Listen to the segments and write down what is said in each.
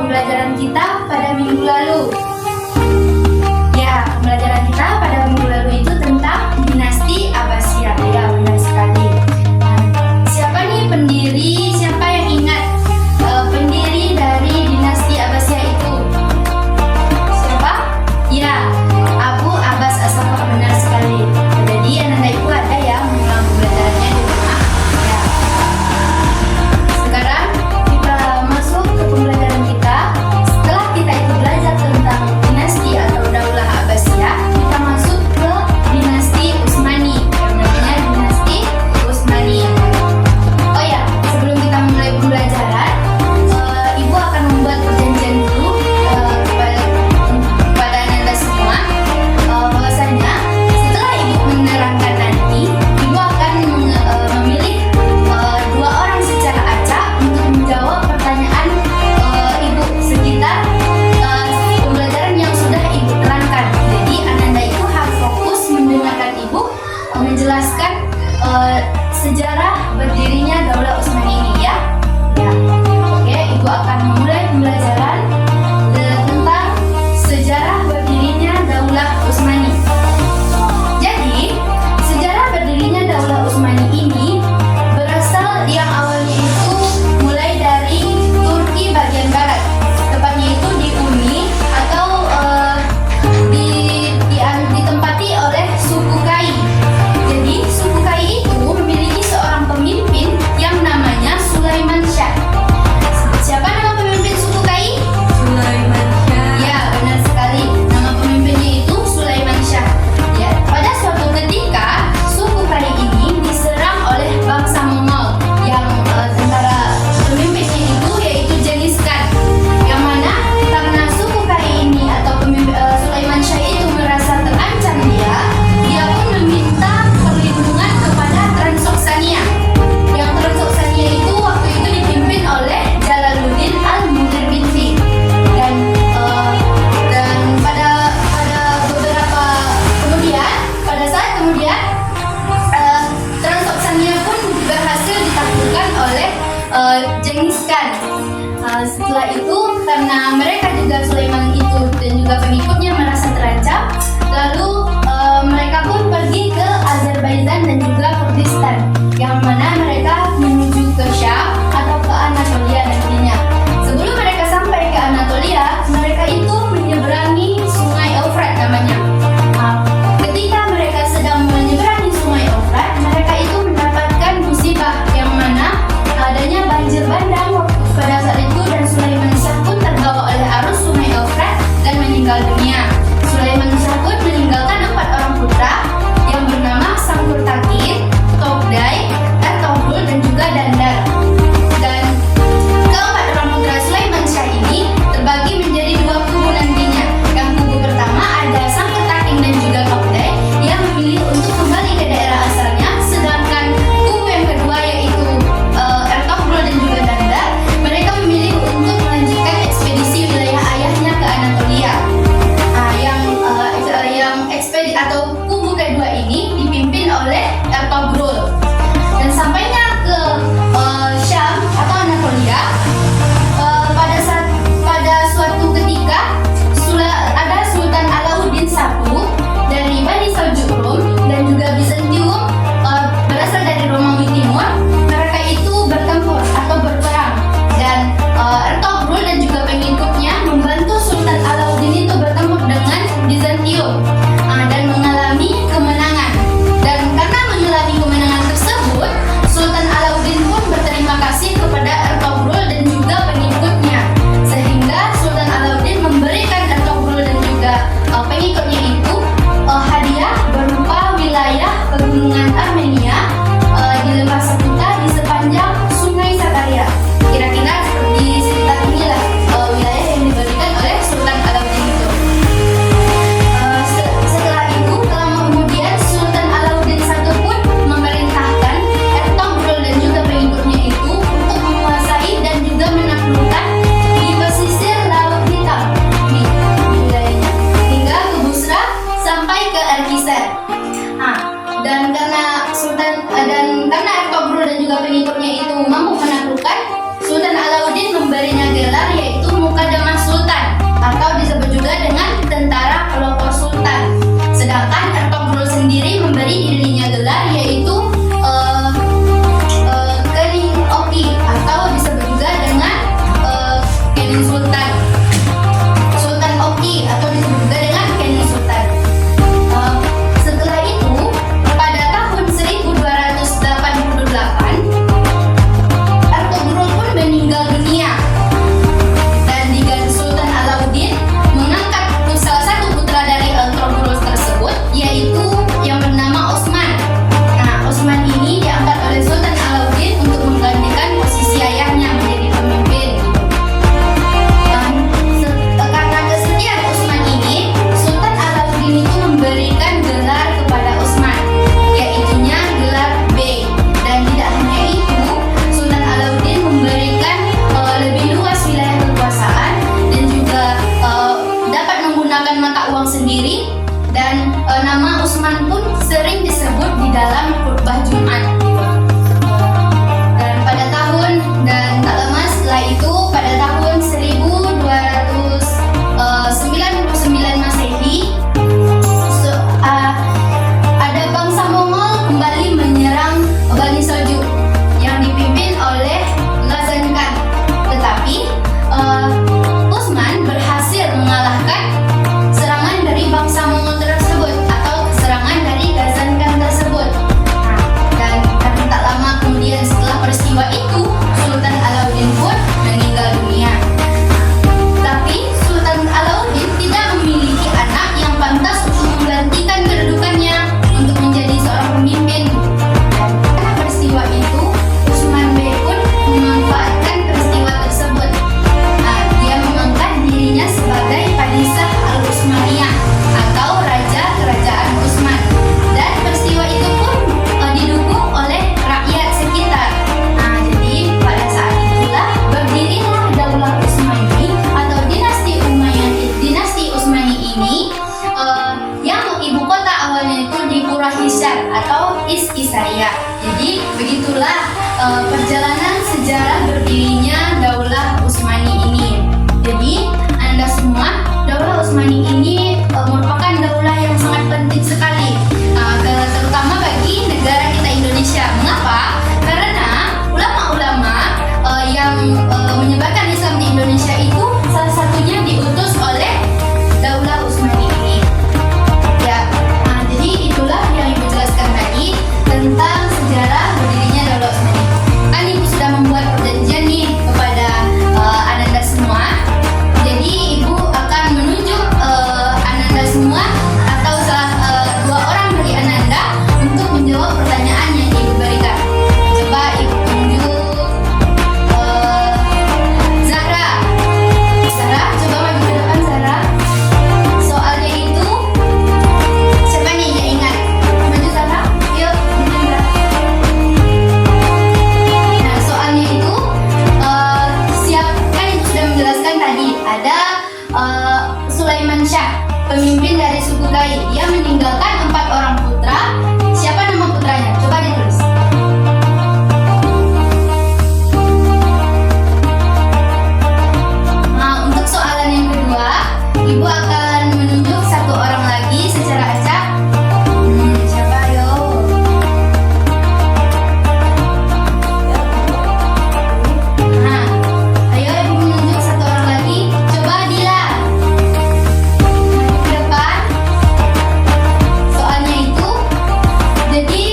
pembelajaran kita pada minggu lalu. Ya, pembelajaran kita pada minggu lalu itu tentang dinasti Abbasiyah. Ya, benar sekali. Siapa nih pendiri? Siapa yang ingat pendiri dari dinasti Abbasiyah itu? Siapa? Ya, Abu Abbas As-Saffah, benar sekali. Jadi anak-anak ibu ada yang mengulang pembelajarannya di rumah. Ya. Sekarang kita masuk ke pembelajaran kita. Setelah kita itu belajar tentang dinasti atau Daulah Abbasiyah, kita masuk ke dinasti Utsmani, yang namanya dinasti Utsmani. Oh ya, sebelum kita mulai pembelajaran, ibu akan membuat perjanjian dulu kepada anda semua, bahwasanya setelah ibu menerangkan nanti, ibu akan memilih dua orang secara acak untuk menjawab pertanyaan ibu sekitar pembelajaran yang sudah ibu terangkan. Jadi anda itu harus fokus mendengarkan ibu menjelaskan sejarah berdirinya Daulah Utsmani ini, ya. Ya. Oke, ibu akan memulai pembelajaran tentang sejarah berdirinya Daulah Utsmani. Jadi, sejarah berdirinya Daulah Utsmani ini berasal yang awalnya itu mulai dari Turki bagian barat. Tepatnya itu di Uni atau ditempati oleh suku Kai. Jadi, suku Kai itu memiliki seorang pemimpin yang namanya Sulaiman Shah. Siapa nama pemimpin suku Kai? Sulaiman Shah. Ya, benar sekali. Nama pemimpinnya itu Sulaiman Shah. Ya, pada suatu ketika suku Kai ini diserang oleh bangsa Mongol yang tentara pemimpinnya itu yaitu Genghis Khan. Yang mana karena suku Kai ini atau pemimpin Sulaiman Shah itu merasa terancam dia pun meminta perlindungan kepada Transoxania. Yang Transoxania itu waktu itu dipimpin oleh Jalaluddin Al-Mughiribinti. Dan pada beberapa pada saat kemudian Transoxania pun berhasil ditaklukkan oleh Genghis Khan. Setelah itu karena mereka juga Sulaiman itu dan juga pengikutnya merasa terancam, lalu mereka pun pergi ke Azerbaijan dan juga Kurdistan, yang mana mereka menuju ke Syam atau ke Anatolia nantinya. Sebelum mereka sampai ke Anatolia, mereka itu menyeberangi Sungai Eufrat namanya. Ketika mereka sedang menyeberangi Sungai Eufrat, mereka itu mendapatkan musibah yang mana adanya banjir bandang pada saat itu, dan Sulaiman Shah pun terbawa oleh arus Sungai Eufrat dan meninggal dunia. Sulaiman Shah pun meninggalkan 4 orang putra yang bernama Sangkurtakir, perjalanan sejarah berdirinya Daulah Utsmani ini. Jadi, Anda semua, Daulah Utsmani ini merupakan daulah yang sangat penting sekali, terutama bagi negara kita Indonesia. Mengapa? Karena ulama-ulama yang menyebarkan Islam di Indonesia itu salah satunya diutus oleh Daulah Utsmani ini. Ya, jadi itulah yang Ibu jelaskan tadi tentang sejarah berdirinya Daulah Utsmani. Kan Ibu sudah membuat perjanjian nih kepada Ananda semua. Jadi Ibu akan menunjuk Ananda semua atau dua orang dari Ananda untuk menjawab pertanyaan yang Ibu berikan. Coba Ibu tunjuk Zahra. Zahra, coba maju ke depan Zahra. Soalnya itu siapa nih yang ingat? Maju Zahra, yuk maju Zahra. Nah, soalnya itu kan Ibu sudah menjelaskan tadi ada Sulaiman Syah, pemimpin dari suku Kai. Dia meninggalkan 4 orang putra. Siapa nama putranya? Coba ditulis. Nah, untuk soalan yang kedua, Ibu akan menunjuk 1 orang lagi secara acak. Siapa yo? Nah, ayo Ibu menunjuk 1 orang lagi. Coba Dila. Ke depan. Soalnya itu, jadi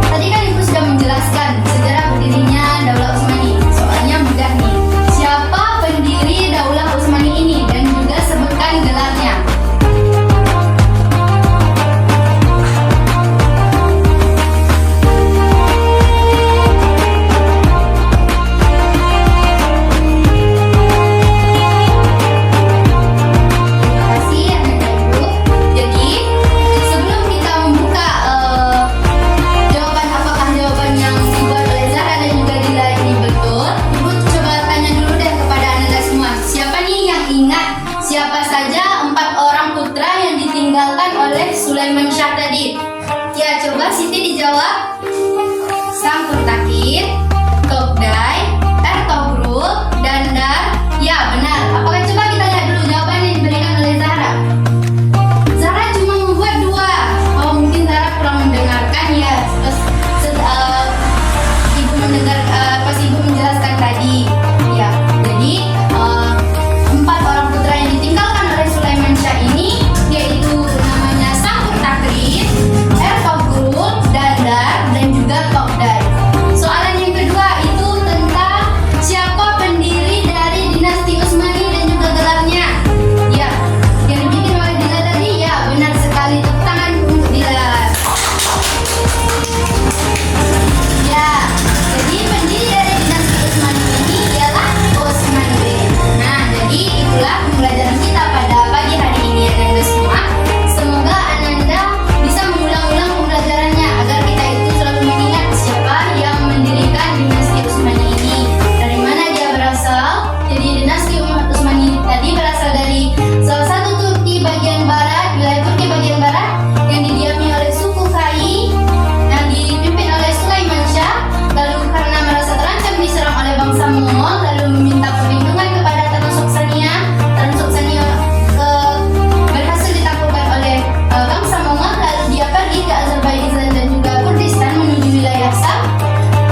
tadi kan Ibu sudah menjelaskan sejarah berdirinya Daulah Utsmani. Soalnya mudah nih. Siapa pendiri Daulah Utsmani ini dan juga sebutkan gelarnya. Terima kasih Ananda Ibu. Jadi sebelum kita membuka jawaban, apakah jawaban yang dibuat oleh Zahra dan juga Dila ini betul, Ibu coba tanya dulu deh kepada Ananda semua. Siapa nih yang ingat siapa saja 4 orang putra yang ditinggalkan oleh Sulaiman Syah tadi? Ya, coba Siti dijawab. Sangkurtakit, Tokdai, Ertogrul, Dandar. Ya, benar. Apakah coba kita lihat dulu jawaban yang diberikan oleh Zahra? Zahra cuma membuat 2. Oh, mungkin Zahra kurang mendengarkan ya. Ibu mendengar pas Ibu menjelaskan tadi. Ya, jadi 4 orang putra yang ditinggalkan oleh Sulaiman Syah ini yaitu namanya Sangkurtakrit, Ertogrul, Dandar, dan juga Tokdai. Soalan yang kedua itu tentang siapa pendiri dari dinasti Utsmani dan juga gelarnya. Ya, yang dibikin oleh Dila tadi, ya benar sekali. Tepuk tangan untuk Dila. Ya, jadi pendiri dari dinasti Utsmani ini ialah Utsman bin. Nah, jadi itulah pembelajaran kita pada pagi hari ini Ananda semua. Semoga Ananda bisa mengulang-ulang pembelajarannya agar kita itu selalu mengingat siapa yang mendirikan dinasti Utsmani ini. Dari mana dia berasal? Jadi dinasti Utsmani tadi berasal dari salah satu Turki bagian barat, wilayah Turki bagian barat yang didiami oleh suku Kai yang dipimpin oleh Sulaiman Syah. Lalu karena merasa terancam diserang oleh bangsa Mongol, lalu meminta perlindungan kepada Transylvania. Transylvania berhasil ditaklukkan oleh bangsa Mongol, lalu dia pergi ke Azerbaijan dan juga Kurdistan menuju wilayah Sam.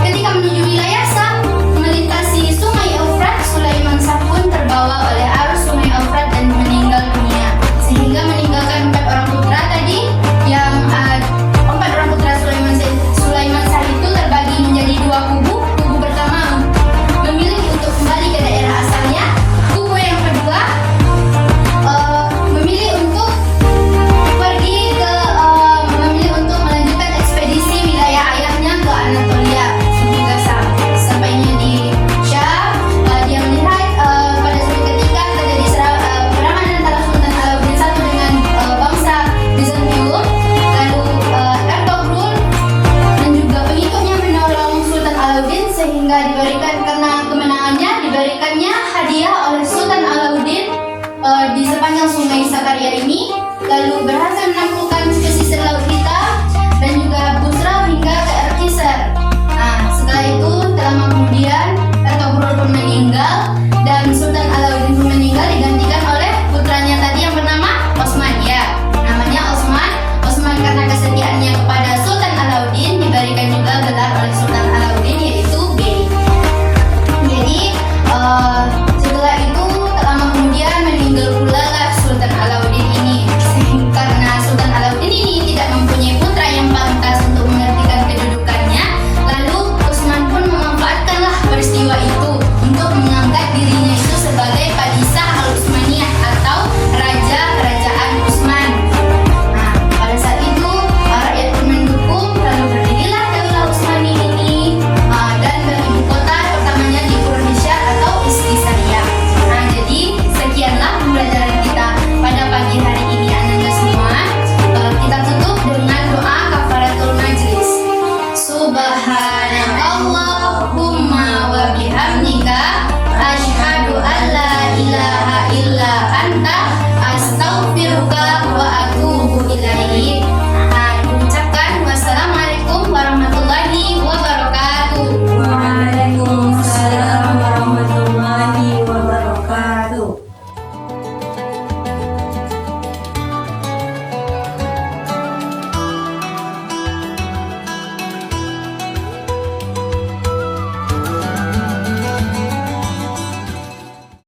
Ketika menuju wilayah Sam, melintasi Sungai Eufrat, Sulaiman Syah pun terbawa oleh arus Sungai Eufrat dan meninggal dunia, sehingga meninggalkan 4 orang putra tadi. Yang 4 orang putra Sulaiman Syah itu terbagi menjadi 2 kubu. Kubu pertama memilih untuk kembali ke daerah asalnya. Kubu yang kedua memilih untuk melanjutkan ekspedisi wilayah ayahnya ke Anatolia hingga sampainya di Syam. Dia melihat pada suatu ketika terjadi peperangan antara Sultan Alauddin I dengan bangsa Bizantium. Lalu Ertogrul dan juga pengikutnya menolong Sultan Alauddin sehingga karena kemenangannya diberikannya hadiah oleh Sultan Alauddin di sepanjang Sungai Sakarya ini. Lalu berhasil menaklukkan